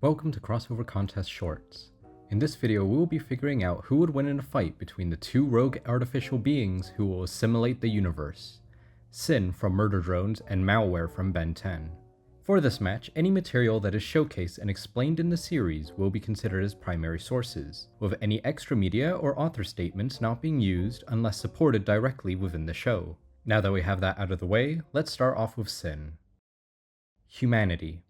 Welcome to Crossover Contest Shorts. In this video, we will be figuring out who would win in a fight between the two rogue artificial beings who will assimilate the universe, Sin from Murder Drones and Malware from Ben 10. For this match, any material that is showcased and explained in the series will be considered as primary sources, with any extra media or author statements not being used unless supported directly within the show. Now that we have that out of the way, let's start off with Sin. Humanity.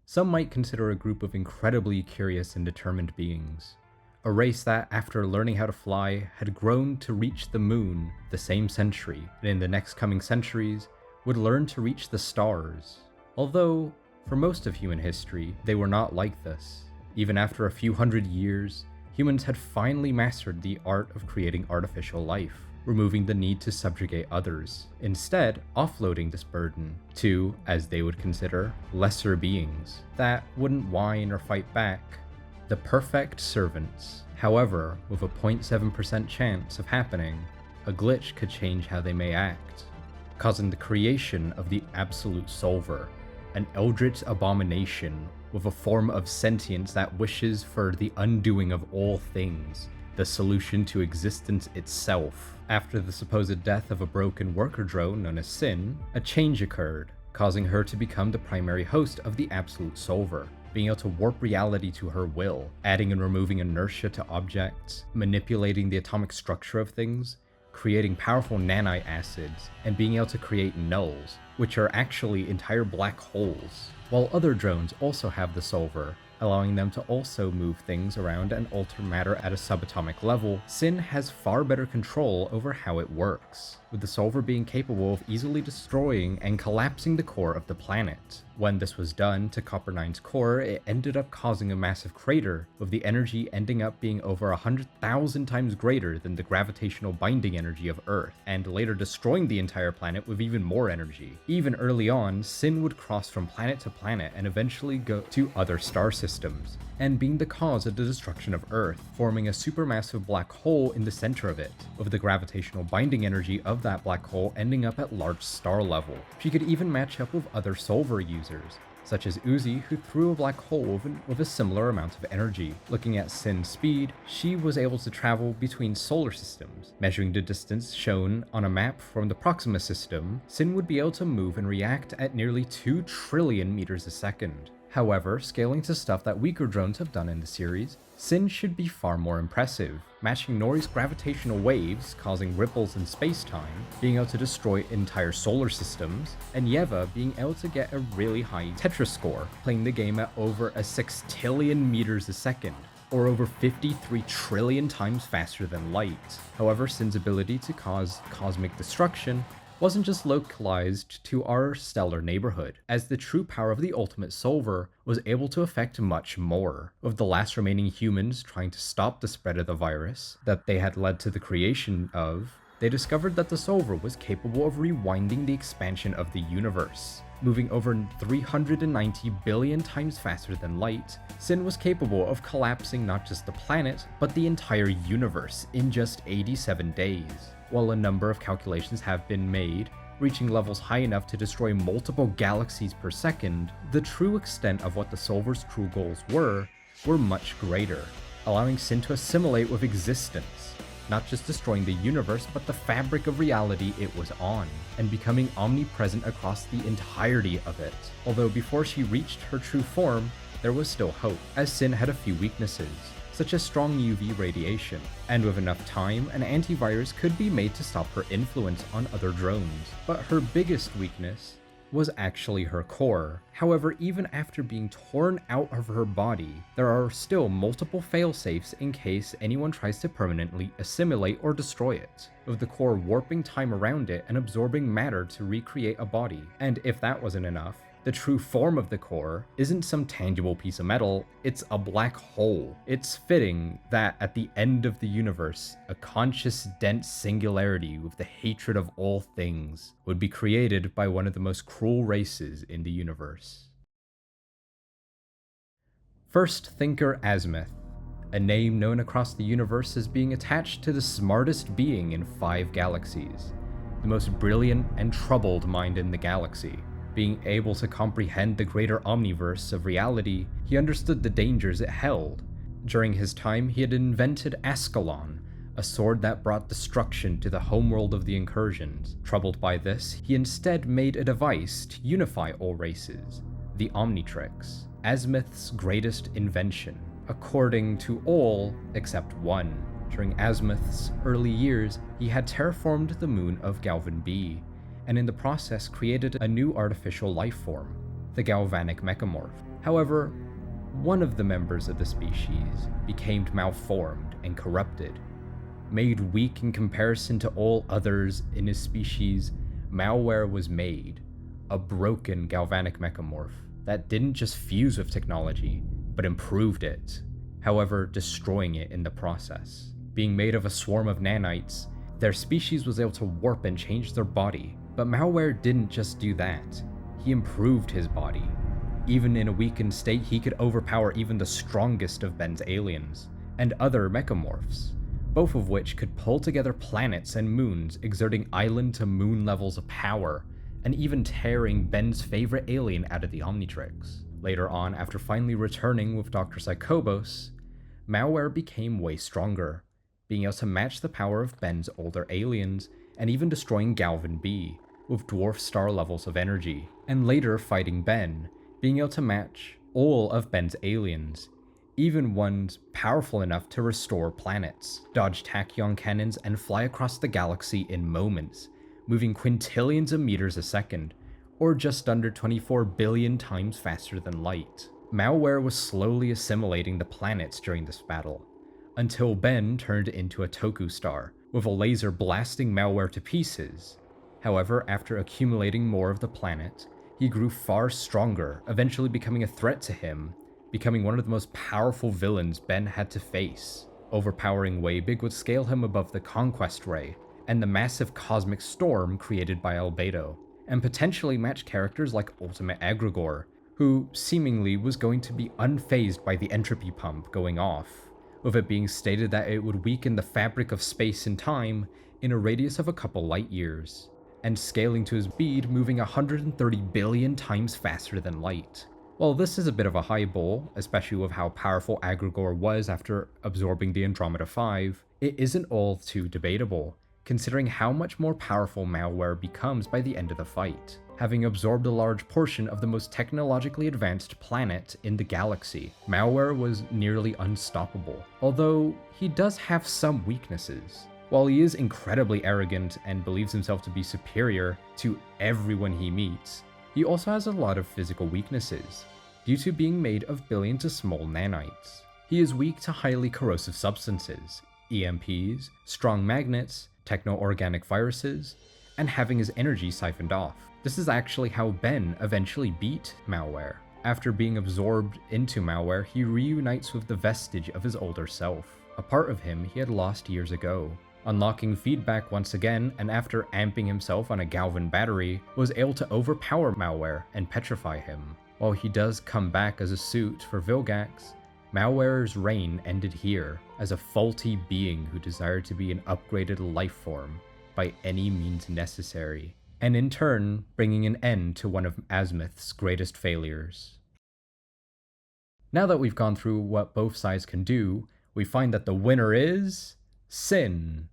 Some might consider a group of incredibly curious and determined beings. A race that, after learning how to fly, had grown to reach the moon the same century, and in the next coming centuries, would learn to reach the stars. Although, for most of human history, they were not like this. Even after a few hundred years, humans had finally mastered the art of creating artificial life, removing the need to subjugate others, instead offloading this burden to, as they would consider, lesser beings that wouldn't whine or fight back. The perfect servants. However, with a 0.7% chance of happening, a glitch could change how they may act, causing the creation of the Absolute Solver, an eldritch abomination with a form of sentience that wishes for the undoing of all things, the solution to existence itself. After the supposed death of a broken worker drone known as Sin, a change occurred, causing her to become the primary host of the Absolute Solver, being able to warp reality to her will, adding and removing inertia to objects, manipulating the atomic structure of things, creating powerful nanite acids, and being able to create nulls, which are actually entire black holes. While other drones also have the Solver, allowing them to also move things around and alter matter at a subatomic level, Sin has far better control over how it works, with the Solver being capable of easily destroying and collapsing the core of the planet. When this was done to Copper-9's core, it ended up causing a massive crater, with the energy ending up being over 100,000 times greater than the gravitational binding energy of Earth, and later destroying the entire planet with even more energy. Even early on, Sin would cross from planet to planet and eventually go to other star systems, and being the cause of the destruction of Earth, forming a supermassive black hole in the center of it, with the gravitational binding energy of that black hole ending up at large star level. She could even match up with other Solver users, such as Uzi, who threw a black hole with a similar amount of energy. Looking at Sin's speed, she was able to travel between solar systems. Measuring the distance shown on a map from the Proxima system, Sin would be able to move and react at nearly 2 trillion meters a second. However, scaling to stuff that weaker drones have done in the series, Sin should be far more impressive, matching Nori's gravitational waves, causing ripples in space-time, being able to destroy entire solar systems, and Yeva being able to get a really high Tetra score, playing the game at over a 6 meters a second, or over 53 trillion times faster than light. However, Sin's ability to cause cosmic destruction wasn't just localized to our stellar neighborhood, as the true power of the Ultimate Solver was able to affect much more, with the last remaining humans trying to stop the spread of the virus that they had led to the creation of. They discovered that the Solver was capable of rewinding the expansion of the universe. Moving over 390 billion times faster than light, Sin was capable of collapsing not just the planet, but the entire universe in just 87 days. While a number of calculations have been made, reaching levels high enough to destroy multiple galaxies per second, the true extent of what the Solver's true goals were much greater, allowing Sin to assimilate with existence, not just destroying the universe but the fabric of reality it was on, and becoming omnipresent across the entirety of it. Although before she reached her true form, there was still hope, as Sin had a few weaknesses, such as strong UV radiation, and with enough time, an antivirus could be made to stop her influence on other drones. But her biggest weakness was actually her core. However, even after being torn out of her body, there are still multiple failsafes in case anyone tries to permanently assimilate or destroy it, with the core warping time around it and absorbing matter to recreate a body. And if that wasn't enough, the true form of the core isn't some tangible piece of metal, it's a black hole. It's fitting that at the end of the universe, a conscious, dense singularity with the hatred of all things would be created by one of the most cruel races in the universe. First Thinker Azimuth, a name known across the universe as being attached to the smartest being in 5 galaxies, the most brilliant and troubled mind in the galaxy, Being able to comprehend the greater omniverse of reality, he understood the dangers it held. During his time, he had invented Ascalon, a sword that brought destruction to the homeworld of the Incursions. Troubled by this, he instead made a device to unify all races, the Omnitrix, Azimuth's greatest invention, according to all except one. During Azimuth's early years, he had terraformed the moon of Galvan B, and in the process created a new artificial life form, the Galvanic Mechamorph. However, one of the members of the species became malformed and corrupted. Made weak in comparison to all others in his species, Malware was made, a broken Galvanic Mechamorph that didn't just fuse with technology, but improved it, however destroying it in the process. Being made of a swarm of nanites, their species was able to warp and change their body, but Malware didn't just do that, he improved his body. Even in a weakened state, he could overpower even the strongest of Ben's aliens, and other mechamorphs, both of which could pull together planets and moons, exerting island to moon levels of power, and even tearing Ben's favorite alien out of the Omnitrix. Later on, after finally returning with Dr. Psychobos, Malware became way stronger, being able to match the power of Ben's older aliens, and even destroying Galvan B, with dwarf star levels of energy, and later fighting Ben, being able to match all of Ben's aliens, even ones powerful enough to restore planets, dodge tachyon cannons, and fly across the galaxy in moments, moving quintillions of meters a second, or just under 24 billion times faster than light. Malware was slowly assimilating the planets during this battle, until Ben turned into a Toku star, with a laser blasting Malware to pieces. However, after accumulating more of the planet, he grew far stronger, eventually becoming a threat to him, becoming one of the most powerful villains Ben had to face. Overpowering Waybig would scale him above the Conquest Ray, and the massive cosmic storm created by Albedo, and potentially match characters like Ultimate Aggregor, who seemingly was going to be unfazed by the entropy pump going off, with it being stated that it would weaken the fabric of space and time in a radius of a couple light years, and scaling to his speed, moving 130 billion times faster than light. While this is a bit of a highball, especially with how powerful Aggregor was after absorbing the Andromeda 5, it isn't all too debatable, considering how much more powerful Malware becomes by the end of the fight, having absorbed a large portion of the most technologically advanced planet in the galaxy. Malware was nearly unstoppable, although he does have some weaknesses. While he is incredibly arrogant and believes himself to be superior to everyone he meets, he also has a lot of physical weaknesses, due to being made of billions of small nanites. He is weak to highly corrosive substances, EMPs, strong magnets, techno-organic viruses, and having his energy siphoned off. This is actually how Ben eventually beat Malware. After being absorbed into Malware, he reunites with the vestige of his older self, a part of him he had lost years ago. Unlocking feedback once again, and after amping himself on a Galvan battery, was able to overpower Malware and petrify him. While he does come back as a suit for Vilgax, Malware's reign ended here, as a faulty being who desired to be an upgraded life form by any means necessary, and in turn bringing an end to one of Azimuth's greatest failures. Now that we've gone through what both sides can do, we find that the winner is Sin.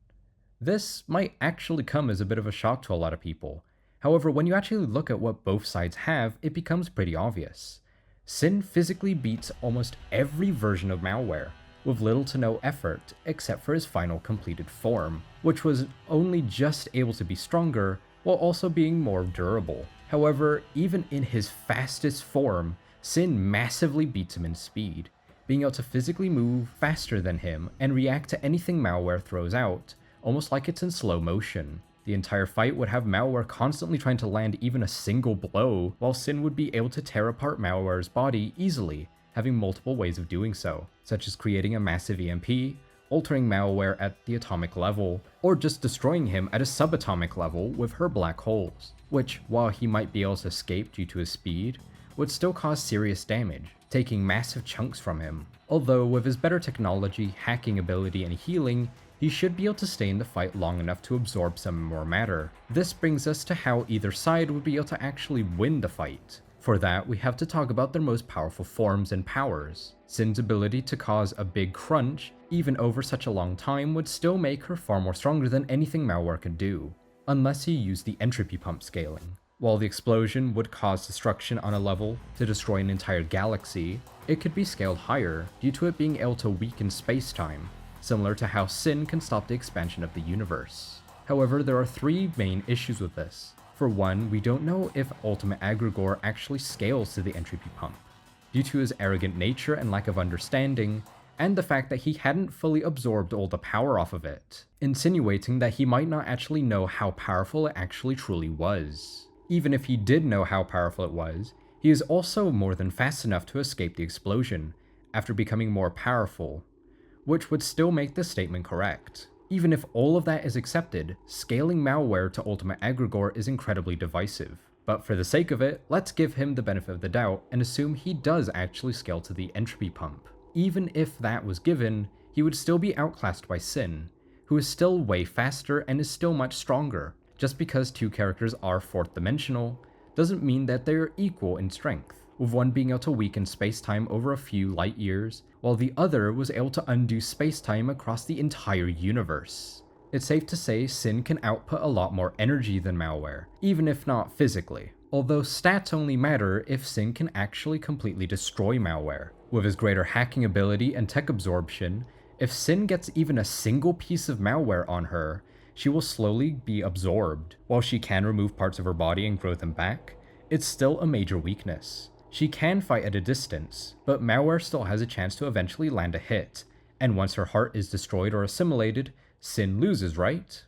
This might actually come as a bit of a shock to a lot of people. However, when you actually look at what both sides have, it becomes pretty obvious. Sin physically beats almost every version of Malware, with little to no effort except for his final completed form, which was only just able to be stronger while also being more durable. However, even in his fastest form, Sin massively beats him in speed, being able to physically move faster than him and react to anything Malware throws out, almost like it's in slow motion. The entire fight would have Malware constantly trying to land even a single blow, while Sin would be able to tear apart Malware's body easily, having multiple ways of doing so, such as creating a massive EMP, altering Malware at the atomic level, or just destroying him at a subatomic level with her black holes, which, while he might be able to escape due to his speed, would still cause serious damage, taking massive chunks from him. Although with his better technology, hacking ability, and healing, he should be able to stay in the fight long enough to absorb some more matter. This brings us to how either side would be able to actually win the fight. For that, we have to talk about their most powerful forms and powers. Sin's ability to cause a big crunch, even over such a long time, would still make her far more stronger than anything Malware could do, unless he used the entropy pump scaling. While the explosion would cause destruction on a level to destroy an entire galaxy, it could be scaled higher due to it being able to weaken space-time, similar to how Sin can stop the expansion of the universe. However, there are three main issues with this. For one, we don't know if Ultimate Aggregor actually scales to the entropy pump, due to his arrogant nature and lack of understanding, and the fact that he hadn't fully absorbed all the power off of it, insinuating that he might not actually know how powerful it actually truly was. Even if he did know how powerful it was, he is also more than fast enough to escape the explosion, after becoming more powerful, which would still make this statement correct. Even if all of that is accepted, scaling Malware to Ultimate Aggregor is incredibly divisive. But for the sake of it, let's give him the benefit of the doubt and assume he does actually scale to the entropy pump. Even if that was given, he would still be outclassed by Sin, who is still way faster and is still much stronger. Just because two characters are fourth dimensional doesn't mean that they are equal in strength, with one being able to weaken space-time over a few light years, while the other was able to undo space-time across the entire universe. It's safe to say Sin can output a lot more energy than Malware, even if not physically. Although stats only matter if Sin can actually completely destroy Malware. With his greater hacking ability and tech absorption, if Sin gets even a single piece of malware on her, she will slowly be absorbed. While she can remove parts of her body and grow them back, it's still a major weakness. She can fight at a distance, but Malware still has a chance to eventually land a hit, and once her heart is destroyed or assimilated, Sin loses, right?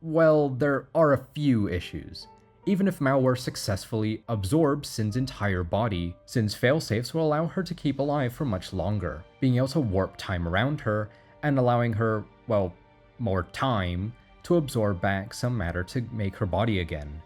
Well, there are a few issues. Even if Malware successfully absorbs Sin's entire body, Sin's failsafes will allow her to keep alive for much longer, being able to warp time around her, and allowing her, well, more time to absorb back some matter to make her body again.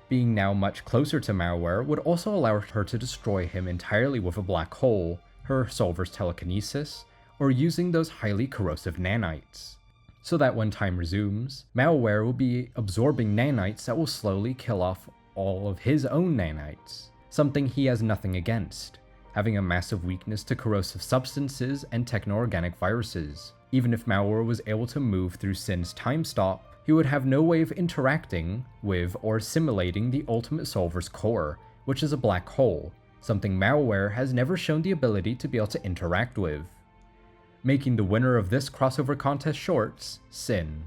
Being now much closer to Malware would also allow her to destroy him entirely with a black hole, her solver's telekinesis, or using those highly corrosive nanites. So that when time resumes, Malware will be absorbing nanites that will slowly kill off all of his own nanites, something he has nothing against, having a massive weakness to corrosive substances and techno-organic viruses. Even if Malware was able to move through Sin's time stop, he would have no way of interacting with or assimilating the Ultimate Solver's core, which is a black hole, something Malware has never shown the ability to be able to interact with, making the winner of this crossover contest shorts Sin.